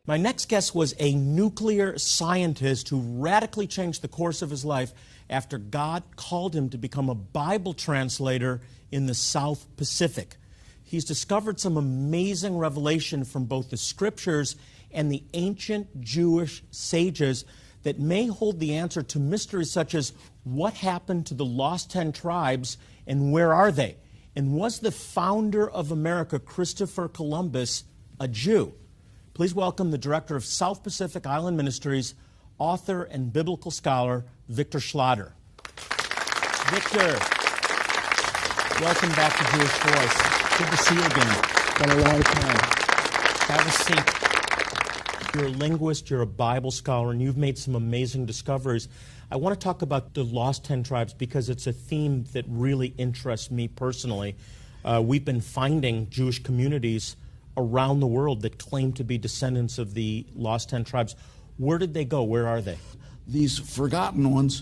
My next guest was a nuclear scientist who radically changed the course of his life after God called him to become a Bible translator in the South Pacific. He's discovered some amazing revelation from both the scriptures and the ancient Jewish sages that may hold the answer to mysteries such as what happened to the lost 10 tribes and where are they? And was the founder of America, Christopher Columbus, a Jew? Please welcome the director of South Pacific Island Ministries, author and biblical scholar, Victor Schlatter. Victor, welcome back to Jewish Voice. Good to see you again. Been a long time. Have a seat. You're a linguist, you're a Bible scholar, and you've made some amazing discoveries. I want to talk about the lost 10 tribes because it's a theme that really interests me personally. We've been finding Jewish communities around the world that claim to be descendants of the lost 10 tribes. Where did they go? Where are they? These forgotten ones,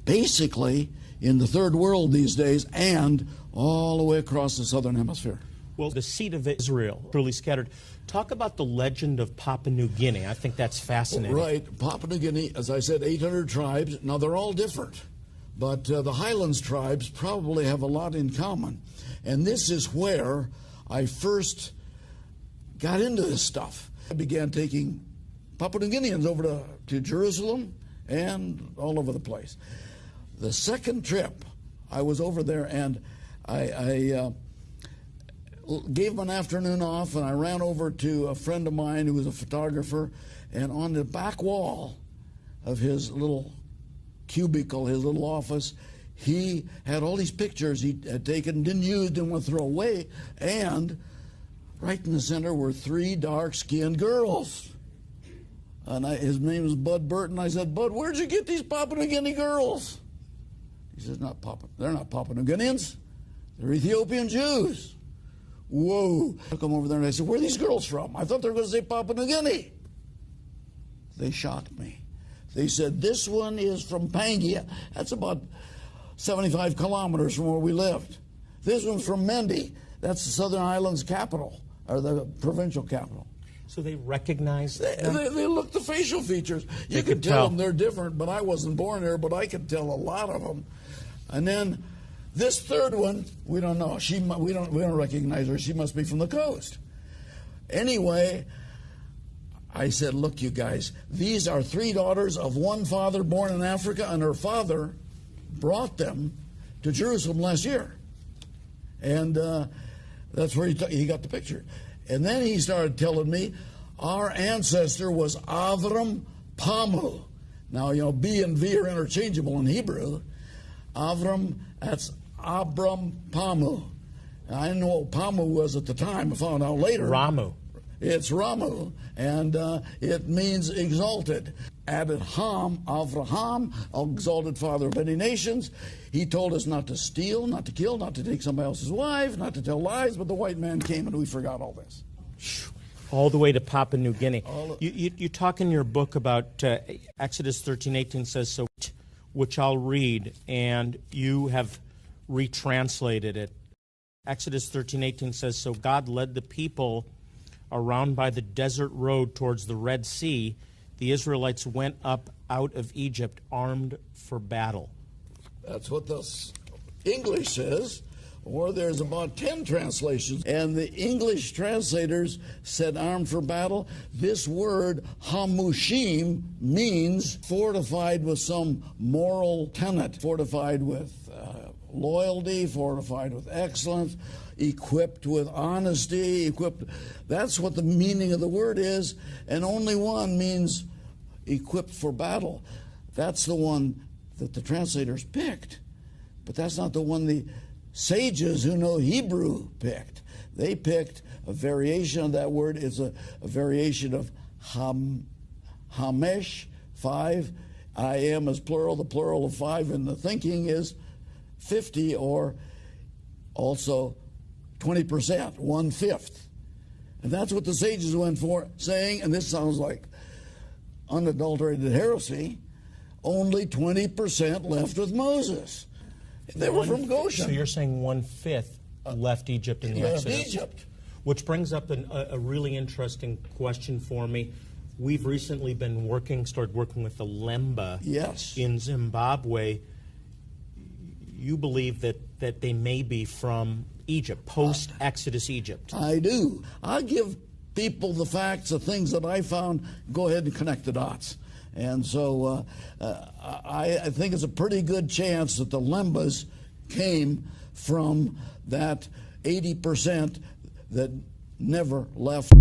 basically in the third world these days and all the way across the southern hemisphere. Well, the seed of Israel, truly scattered. Talk about the legend of Papua New Guinea. I think that's fascinating. Right. Papua New Guinea, as I said, 800 tribes. Now, they're all different, but the Highlands tribes probably have a lot in common. And this is where I first got into this stuff. I began taking Papua New Guineans over to Jerusalem and all over the place. The second trip, I was over there and I gave him an afternoon off, and I ran over to a friend of mine who was a photographer, and on the back wall of his little cubicle, his little office, he had all these pictures he had taken, didn't use, didn't want to throw away, and right in the center were 3 dark-skinned girls. And his name was Bud Burton. I said, Bud, where'd you get these Papua New Guinea girls? He says, they're not Papua New Guineans. They're Ethiopian Jews. Whoa. I come over there and I said, where are these girls from? I thought they were going to say Papua New Guinea. They shocked me. They said, this one is from Pangaea. That's about 75 kilometers from where we lived. This one's from Mendi. That's the Southern Islands capital, or the provincial capital. So they recognized them? They look the facial features. You could tell them they're different, but I wasn't born here, but I could tell a lot of them. And then this third one, we don't know. We don't recognize her. She must be from the coast. Anyway, I said, look, you guys, these are 3 daughters of one father born in Africa, and her father brought them to Jerusalem last year. And that's where he got the picture. And then he started telling me our ancestor was Avram Pamu. Now, you know, B and V are interchangeable in Hebrew. Avram, that's Abram Pamu. I didn't know what Pamu was at the time. I found out later. Ramu. It's Ramu, and it means exalted. Added Ham, Avraham, exalted father of many nations. He told us not to steal, not to kill, not to take somebody else's wife, not to tell lies, but the white man came and we forgot all this. All the way to Papua New Guinea. You talk in your book about Exodus 13:18 says, so, which I'll read, and you have retranslated it. Exodus 13:18 says, so God led the people around by the desert road towards the Red Sea. The Israelites went up out of Egypt armed for battle. That's what the English says, or there's about 10 translations. And the English translators said armed for battle. This word, hamushim, means fortified with some moral tenet, fortified with loyalty, fortified with excellence, equipped with honesty, that's what the meaning of the word is, and only one means equipped for battle. That's the one that the translators picked, but that's not the one the sages who know Hebrew picked. They picked a variation of that word. It's a variation of hamesh, 5. I am is plural. The plural of 5 in the thinking is 50, or also 20%, 1/5. And that's what the sages went for, saying, and this sounds like unadulterated heresy, only 20% left with Moses. They were from Goshen. So you're saying 1/5 left Egypt in the Exodus? Egypt. Which brings up a really interesting question for me. We've recently been started working with the Lemba Yes. in Zimbabwe. You believe that they may be from Egypt, post-Exodus Egypt. I do. I give people the facts, the things that I found, go ahead and connect the dots. And so I think it's a pretty good chance that the Lembas came from that 80% that never left.